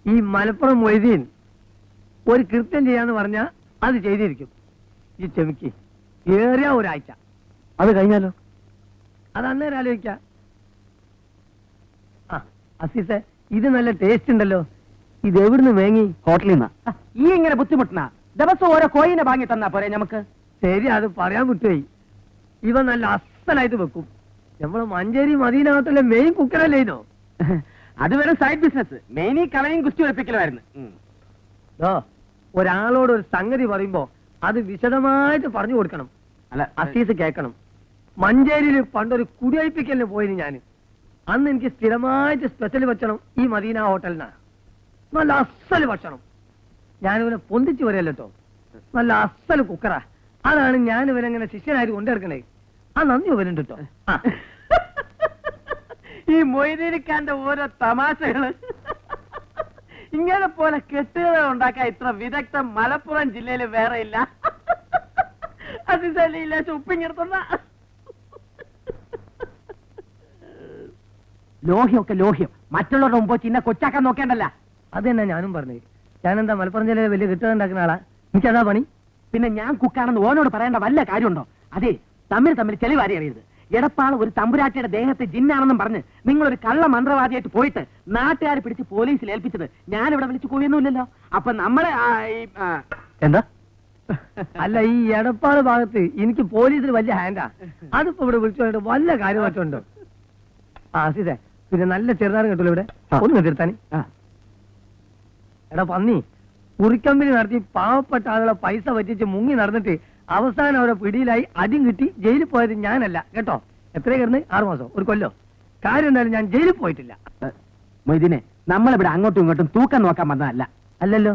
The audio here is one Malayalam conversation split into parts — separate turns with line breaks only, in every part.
ഈ മലപ്പുറം മൊയ്തീൻ ഒരു കൃത്യം ചെയ്യാന്ന് പറഞ്ഞാൽ അത് ചെയ്തിരിക്കും. ഈ ക്ഷമിക്ക്, ഏറിയ ഒരാഴ്ച.
അത് കഴിഞ്ഞാലോ?
അത് അന്നേരം ആലോചിക്കാം. ആ അസീസെ, ഇത് നല്ല ടേസ്റ്റ് ഉണ്ടല്ലോ. ഇത് എവിടുന്ന് വേങ്ങി?
ഹോട്ടലിൽ നിന്നാ. ഈ ഇങ്ങനെ ബുദ്ധിമുട്ടുന്ന ദിവസം ഓരോ കോയിനെ വാങ്ങി തന്നാ പോരെ നമുക്ക്?
ശരി, അത് പറയാൻ വിട്ടുപോയി. ഇവ നല്ല അസലായിട്ട് വെക്കും. നമ്മള് മഞ്ചേരി മദീന ഹോട്ടലിലെ മെയിൻ കുക്കറല്ലേ ഇതോ?
അത് വെറും സൈഡ് ബിസിനസ്. മെയിനി കളയും കുസ്തി ഉറപ്പിക്കലായിരുന്നു.
ഒരാളോട് ഒരു സംഗതി പറയുമ്പോ അത് വിശദമായിട്ട് പറഞ്ഞു കൊടുക്കണം.
അല്ല,
അസീസ് കേൾക്കണം. മഞ്ചേരിയിൽ പണ്ടൊരു കുടിയൊഴിപ്പിക്കലിന് പോയിന് ഞാൻ. അന്ന് എനിക്ക് സ്ഥിരമായിട്ട് സ്പെഷ്യൽ ഭക്ഷണം ഈ മദീന ഹോട്ടലിനാണ്. നല്ല അസല് ഭക്ഷണം. ഞാനിവനെ പൊന്തിച്ചു വരല്ലോ. നല്ല അസല് കുക്കറാ. അതാണ് ഞാൻ ഇവനെങ്ങനെ ശിഷ്യനായിട്ട് കൊണ്ടിറക്കണേ. ആ നന്ദി ഇവനുണ്ട് കേട്ടോ.
ഈ മൊയ്തീനിക്കാന്റെ ഓരോ തമാശകള് ഇങ്ങനെ പോലെ കെട്ടുകഥ ഉണ്ടാക്കാൻ ഇത്ര വിദഗ്ധം മലപ്പുറം ജില്ലയിൽ വേറെ ഇല്ല. അതില്ല ഉപ്പിങ്ങിടത്തുന്ന ലോഹ്യമൊക്കെ ലോഹ്യം. മറ്റുള്ളവരുടെ മുമ്പ് ചിന്ന കൊച്ചാക്കാൻ നോക്കേണ്ടല്ല.
അത് തന്നെ ഞാനും പറഞ്ഞത്. ഞാനെന്താ മലപ്പുറം ജില്ലയിൽ വലിയ കെട്ടുകഥ ഉണ്ടാക്കുന്ന ആളാ? എനിക്കതാ പണി.
പിന്നെ ഞാൻ കുക്കാണെന്ന് ഓനോട് പറയേണ്ട വല്ല കാര്യമുണ്ടോ? അതെ, തമ്മിൽ ചെളിവാരി അറിയരുത്. എടപ്പാൾ ഒരു തമ്പുരാട്ടിയുടെ ദേഹത്തെ ജിന്നാണെന്നും പറഞ്ഞ് നിങ്ങളൊരു കള്ള മന്ത്രവാദിയായിട്ട് പോയിട്ട് നാട്ടുകാരെ പിടിച്ച് പോലീസിൽ ഏൽപ്പിച്ചത് ഞാനിവിടെ വിളിച്ചു പോയൊന്നുമില്ലല്ലോ. അപ്പൊ നമ്മളെ
എന്താ? അല്ല, ഈ എടപ്പാട് ഭാഗത്ത് എനിക്ക് പോലീസിൽ വലിയ ഹാൻഡാ. അതിപ്പോ ഇവിടെ വിളിച്ചു വല്ല കാര്യം വെച്ചുണ്ടോ? ആ അസീസേ, പിന്നെ നല്ല ചെറുതാരം കിട്ടുമല്ലോ ഇവിടെ. ഒന്ന് തീർത്താനി. എടാ പന്നി, കുറിക്കമ്പനി നടത്തി പാവപ്പെട്ട ആളുകളെ പൈസ പറ്റിച്ച് മുങ്ങി നടന്നിട്ട് അവസാനം അവരെ പിടിയിലായി അടിയും കിട്ടി ജയിലിൽ പോയത് ഞാനല്ല കേട്ടോ. എത്രയും കിടന്ന് 6 മാസം, ഒരു കൊല്ലോ. കാര്യം എന്തായാലും ഞാൻ ജയിലിൽ പോയിട്ടില്ല.
മൊയ്തീനെ, നമ്മളിവിടെ അങ്ങോട്ടും ഇങ്ങോട്ടും തൂക്കം നോക്കാൻ വന്നതല്ല.
അല്ലല്ലോ,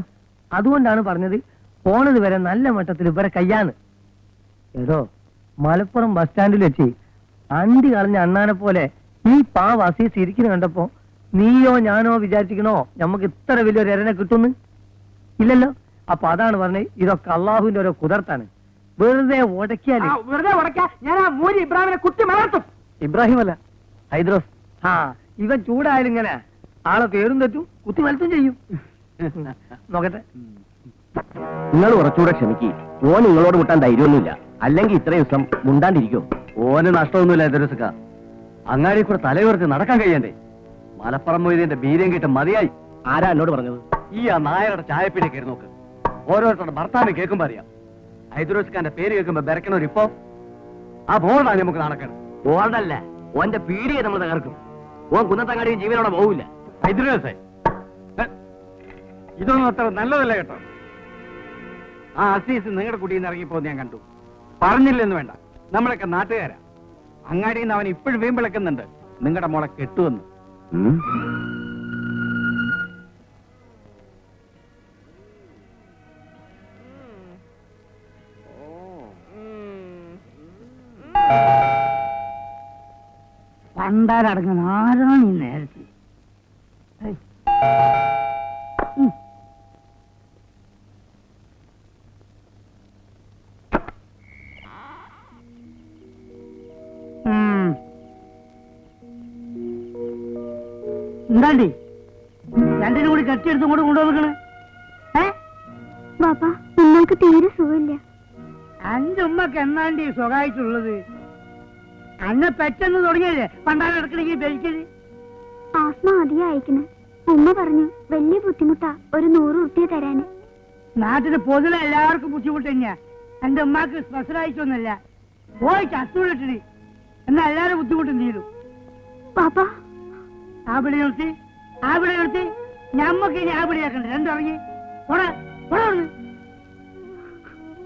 അതുകൊണ്ടാണ് പറഞ്ഞത് പോണത് വരെ നല്ല മട്ടത്തിൽ ഇവരെ കയ്യാന്ന്. ഏതോ മലപ്പുറം ബസ് സ്റ്റാൻഡിൽ വെച്ച് അണ്ടി കളഞ്ഞ അണ്ണാനെ പോലെ ഈ പാവ അസീസ് ഇരിക്കുന്നു കണ്ടപ്പോ നീയോ ഞാനോ വിചാരിച്ചിക്കണോ നമുക്ക് ഇത്ര വലിയൊരു എരനെ കിട്ടുന്നു? ഇല്ലല്ലോ. അപ്പൊ അതാണ് പറഞ്ഞത്, ഇതൊക്കെ അള്ളാഹുവിന്റെ ഓരോ കുതിർത്താണ്. വെറുതെ ഉടക്കിയാല്
ഞാൻ ആ മൂരി ഇബ്രാഹിമിനെ കുത്തി മലർത്തും.
ഇബ്രാഹിം അല്ല, ഹൈദ്രോസ്. ആ ഇവൻ ചൂടായാലും ഇങ്ങനെ ആളെ പേരും തെറ്റും കുത്തി മലത്തും ചെയ്യും. നോക്കട്ടെ.
നിങ്ങൾ കുറച്ചുകൂടെ ക്ഷമിക്ക്. ഓൻ നിങ്ങളോട് വിട്ടാൻ ധൈര്യമൊന്നുമില്ല. അല്ലെങ്കിൽ ഇത്രയും ദിവസം മുണ്ടാണ്ടിരിക്കും.
ഓന് നഷ്ടമൊന്നുമില്ല എതിരസുക്ക. അങ്ങാടി കൂടെ തലയുയർത്തി നടക്കാൻ കഴിയണ്ടേ? മലപ്പുറം മൊയ്തീന്റെ ബീര്യം കിട്ടും മതിയായി.
ആരാ എന്നോട് പറഞ്ഞത്?
ഈ ആ നായരുടെ ചായപ്പീടി കയറി നോക്ക്. ഓരോരുത്തരുടെ ഭർത്താവിനെ കേൾക്കുമ്പോ അറിയാം. ഹൈദ്രോസ്ഖാന്റെ പേര് കേൾക്കുമ്പോ ബെരക്കണവരിപ്പോ ആ ബോർഡാണ് നമുക്ക് നടക്കണം.
ബോർഡല്ല, ഓന്റെ പീടിയെ നമ്മൾ തകർക്കും. ഓൻ കുന്നത്തങ്ങാടിയും ജീവനോടെ പോവില്ല.
ഹൈദ്രോസേ, ഇതൊന്നും അത്ര നല്ലതല്ല കേട്ടോ. ആ അസീസ് നിങ്ങളുടെ കുടിയിൽ നിന്ന് ഇറങ്ങിപ്പോ ഞാൻ കണ്ടു. പറഞ്ഞില്ലെന്ന് വേണ്ട, നമ്മളൊക്കെ നാട്ടുകാരാ. അങ്ങാടിയിൽ നിന്ന് അവൻ ഇപ്പോഴും വീമ്പിളക്കുന്നുണ്ട് നിങ്ങളുടെ മോളെ കെട്ടുവന്ന്.
പണ്ടാരടങ്ങുന്ന ആരാണ് ഈ നേരത്തെ? എന്താണ്ടി രണ്ടിനും കൂടി കെട്ടിയെടുത്തും കൂടെ കൊണ്ടുവന്നിക്കണ്?
ബാപ്പാ, നിങ്ങൾക്ക് തീരെ സുഖമില്ല.
അന്റെ ഉമ്മക്ക് എന്നാണ്ടി സുഖമായിട്ടുള്ളത്? അന്നെ പെട്ടെന്ന് തുടങ്ങിയല്ലേ പണ്ടാരടക്കണെങ്കിൽ ബലിക്കല്?
ആസ്മ അധികം അയക്കണ്. ഉമ്മ പറഞ്ഞു വലിയ ബുദ്ധിമുട്ടാ, ഒരു 100 ഉറുപ്പിക തരാന്.
നാട്ടിന് പൊതുവെ എല്ലാവർക്കും ബുദ്ധിമുട്ട് തന്നെയാ. എന്റെ ഉമ്മാക്ക് സ്പെഷ്യലായിട്ടൊന്നുമല്ല. പോയി ചത്തൂടിട്ടിന് എന്നാ എല്ലാരും ബുദ്ധിമുട്ടും തീരും.
ബാപ്പാ,
അവിടെ നിർത്തി ഞമ്മക്ക് ഇനി ആപിടിയാക്കണ്ട. രണ്ടിറങ്ങി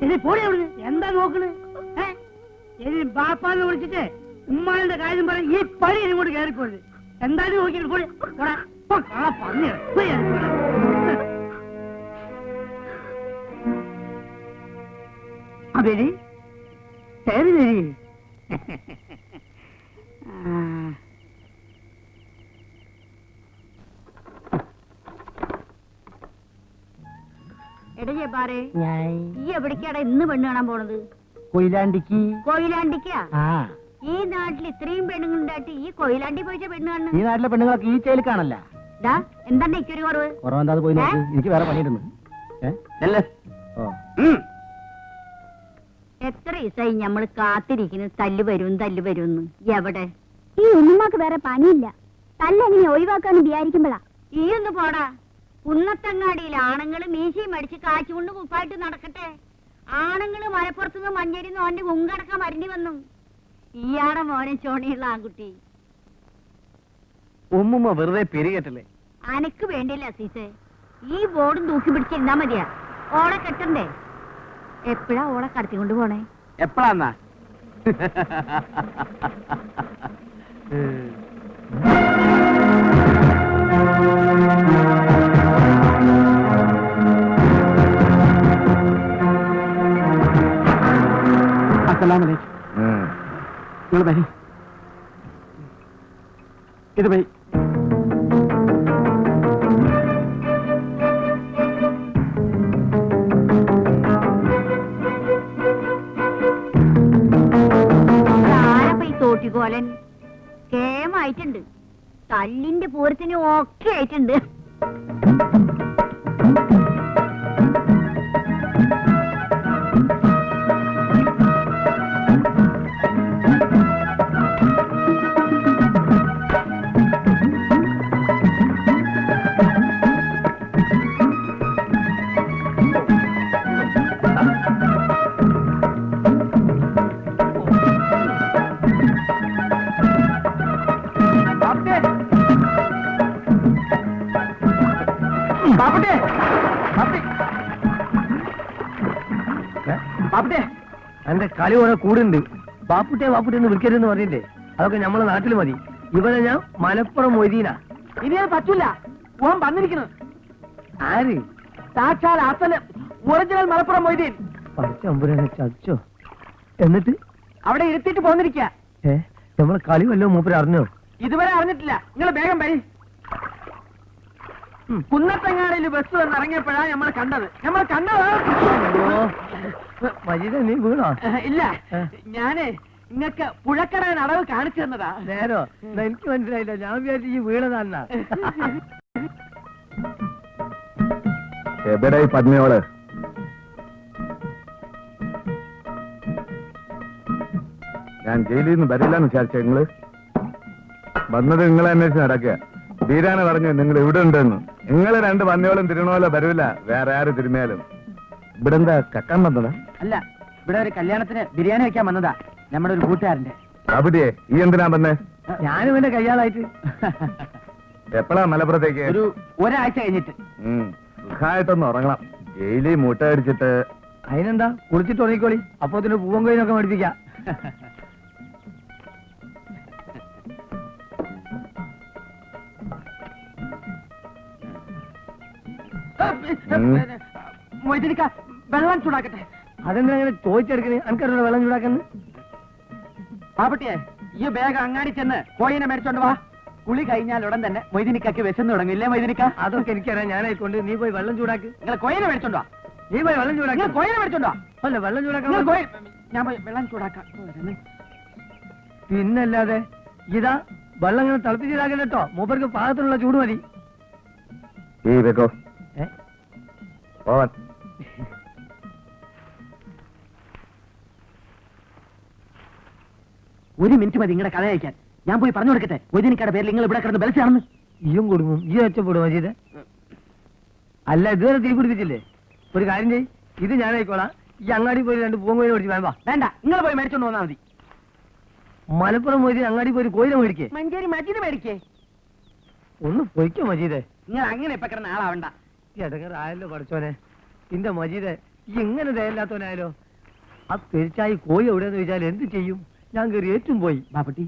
ഇനി പോടി അവിടുന്ന്. എന്താ നോക്കണ്? ഇനി ബാപ്പാന്ന് വിളിച്ചിട്ട് ഉമ്മാന്റെ കാര്യം പറയും. ഈ പണി ഇങ്ങോട്ട് കയറിപ്പോയത് എന്തായാലും നോക്കിയിട്ട് പോടി. പറഞ്ഞു അബേരി കയറി തരി.
ഈ എവിടേക്കാടാ ഇന്ന് പെണ്ണ് കാണാൻ പോണത്? കൊയിലാണ്ടിക്കാ? ഈ നാട്ടിൽ ഇത്രയും പെണ്ണുങ്ങളുണ്ടായിട്ട് ഈ കൊയിലാണ്ടി പോയിച്ച പെണ്ണ് കാണുന്നു?
ഈ നാട്ടിലെ പെണ്ണുങ്ങളൊക്കെ ഈ ചേലിൽ കാണല്ല.
എന്താണ് എനിക്കൊരു കുറവ്?
കുറവെന്താ പോയി നോക്ക്. എനിക്ക് വേറെ പണിയിടുന്നു. ഓ
എത്ര ദിവസമായി ഞമ്മള് കാത്തിരിക്കുന്നു തല്ല് വരുമെന്ന്. എവിടെ? ഈ ഉമ്മക്ക് വേറെ പണിയില്ല. തല്ലെങ്ങനെ ഒഴിവാക്കാന്ന് വിചാരിക്കുമ്പോഴാ. ഈ ഒന്ന് പോടാ. കുന്നത്തങ്ങാടിയിൽ ആണുങ്ങള് മീശയും അടിച്ച് കാച്ചുകൊണ്ട് കുപ്പായിട്ട് നടക്കട്ടെ. ആണുങ്ങള് മലപ്പുറത്തുനിന്ന് മഞ്ഞരിന്ന് ഓന്റെ മുങ്കടക്കം മരുന്നി വന്നു. ഈയാടെ മോനെ ചോണിയുള്ള ആൺകുട്ടി.
ഉമ്മുമ്മ വെറുതെ പെരുകേറ്റല്ലേ.
അനക്ക് വേണ്ടിയല്ല അസീസേ. ഈ ബോർഡും തൂക്കി പിടിച്ചിരുന്നാ മതിയാ. ഓളെ കെട്ടണ്ടേ? എപ്പോഴാ ഓളെ കടത്തിക്കൊണ്ട് പോണേ?
എപ്പോഴാന്നാ? അസ്സലാമലൈക്കും. നിങ്ങൾ വരി. ഇത് പോയി.
തോട്ടിക്കോലൻ കേമായിട്ടുണ്ട്. തല്ലിന്റെ പൂരത്തിന് ഒക്കെ ആയിട്ടുണ്ട്.
എന്റെ കളി കുറെ കൂടുണ്ട്. ബാപ്പുട്ടെ എന്ന് വിളിക്കരുതെന്ന് പറഞ്ഞില്ലേ? അതൊക്കെ നമ്മളെ നാട്ടിൽ മതി. ഇവിടെ ഞാൻ മലപ്പുറം മൊയ്തീനാ.
ഇനി അത് പറ്റൂല. ഓൻ വന്നിരിക്കുന്നു.
ആര്?
സാക്ഷാൽ അസല് ഒറിജിനൽ മലപ്പുറം മൊയ്തീൻ.
പച്ചമ്പുരനെ ചതിച്ചോ? എന്നിട്ട്
അവിടെ ഇരുത്തിട്ട് പോന്നിരിക്ക.
നമ്മളെ കളി വല്ലോ മൂപ്പര് അറിഞ്ഞോ?
ഇതുവരെ അറിഞ്ഞിട്ടില്ല. നിങ്ങൾ വേഗം വരി. കുന്നത്തങ്ങാടിയിൽ ബസ് വന്ന് ഇറങ്ങിയപ്പോഴാ നമ്മൾ കണ്ടത്.
മജീദ നീ വീണോ?
ഇല്ല, ഞാന് നിങ്ങക്ക് പുഴക്കടൻ അടവ് കാണിച്ചു തന്നതാ.
നേരോ? എനിക്ക് മനസ്സിലായില്ല. ഞാൻ വിചാരിച്ചു ഈ വീണതാന്നാ.
എവിടെ പത്നിയോള്? ഞാൻ ജയിലിൽ നിന്ന് വരില്ലെന്ന് വിചാരിച്ച നിങ്ങള് വന്നത് നിങ്ങളെ അന്വേഷിച്ച് നടക്കുക. തീരാണ് പറഞ്ഞു നിങ്ങൾ ഇവിടെ ഉണ്ടെന്ന്. നിങ്ങൾ രണ്ട് പന്നിയോളും തിരുണോലോ വരൂല. വേറെ ആര് തിരുമേലും. ഇവിടെ എന്താ കക്കാൻ വന്നതാ?
അല്ല, ഇവിടെ ഒരു കല്യാണത്തിന് ബിരിയാണി വെക്കാൻ വന്നതാ. നമ്മുടെ ഒരു കൂട്ടുകാരന്റെ.
അവിടെയെ ഈ എന്തിനാ വന്നേ?
ഞാനും എന്റെ കയ്യാളായിട്ട്.
എപ്പോഴാ മലപ്പുറത്തേക്ക്?
ഒരാഴ്ച കഴിഞ്ഞിട്ട്.
സുഖമായിട്ടൊന്ന് ഉറങ്ങണം. ജയിലിൽ മുട്ട അടിച്ചിട്ട്.
അതിനെന്താ, കുളിച്ചിട്ട് ഉറങ്ങിക്കോളി. അപ്പൊ ഇതിന് പൂവൻ കോയിനൊക്കെ മേടിപ്പിക്കാം.
മൊയ്തീനിക്ക, വെള്ളം ചൂടാക്കട്ടെ.
അതെന്താ അങ്ങനെ ചോദിച്ചെടുക്കണേ? എനിക്കറിയില്ല വെള്ളം ചൂടാക്കുന്നു.
പാപ്പട്ടിയെ, ഈ ബാഗ് അങ്ങാടി ചെന്ന് കോയിനെ മേടിച്ചോണ്ട് വാ. കുളി കഴിഞ്ഞാൽ ഉടൻ തന്നെ മൊയ്തീനിക്കക്ക് വിശന്ന് തുടങ്ങില്ലേ? മൊയ്തീനിക്ക,
അതൊക്കെ എനിക്കറിയാം. ഞാനായിക്കൊണ്ട് നീ പോയി വെള്ളം ചൂടാക്ക്.
നിങ്ങൾ കോയിനെ മേടിച്ചോണ്ട് വാ.
നീ പോയി വെള്ളം ചൂടാക്കി.
കോയിനെ മേടിച്ചോണ്ട് വാ.
അല്ല, വെള്ളം ചൂടാക്കാൻ.
ഞാൻ പോയി വെള്ളം ചൂടാക്കാം.
പിന്നല്ലാതെ ഇതാ വെള്ളം ഇങ്ങനെ തിളപ്പിച്ചിടാക്കല്ലോ കേട്ടോ. മൂപ്പർക്ക് പാകത്തിനുള്ള ചൂട് മതി.
ഒരു മിനിറ്റ് മതി നിങ്ങളുടെ കഥ അയക്കാൻ. ഞാൻ പോയി പറഞ്ഞു കൊടുക്കട്ടെ മൊയ്തീനിക്കയുടെ പേരിൽ നിങ്ങൾ ഇവിടെ കിടന്ന് ബലച്ചാണെന്ന്.
ഈയും കൊടുക്കും. ഈ ഒച്ചപ്പെടും മജീദ്. അല്ല, ഇതുവരെ തീ പിടിപ്പിച്ചില്ലേ? ഒരു കാര്യം ചെയ്യ്, ഇത് ഞാനായിക്കോളാം. ഈ അങ്ങാടി പോയി രണ്ട് പൂവൻ കോയിനെ മേടിച്ച് വേണ്ട.
വേണ്ട, നിങ്ങൾ പോയി മേടിച്ചോണ്ട് വന്നാൽ മതി.
മലപ്പുറം പോയി അങ്ങാടി പോയി കോയിനെ മേടിക്കേ.
മഞ്ചേരി മജീദ് മേടിക്കേ.
ഒന്ന് പൊയ്ക്കോ മജീദേ.
നിങ്ങൾ അങ്ങനെ ഇപ്പൊ കിടന്ന ആളാവണ്ട.
ഇടങ്ങറായല്ലോ പഠിച്ചോനെ. ഇന്റെ മജീദ് ഈ ഇങ്ങനെ ദയല്ലാത്തവനായാലോ? ആ പെരിച്ചായി കോഴി എവിടെയെന്ന് ചോദിച്ചാൽ എന്ത് ചെയ്യും? ഞാൻ കയറി ഏറ്റും പോയി.
ബാപ്പട്ടി,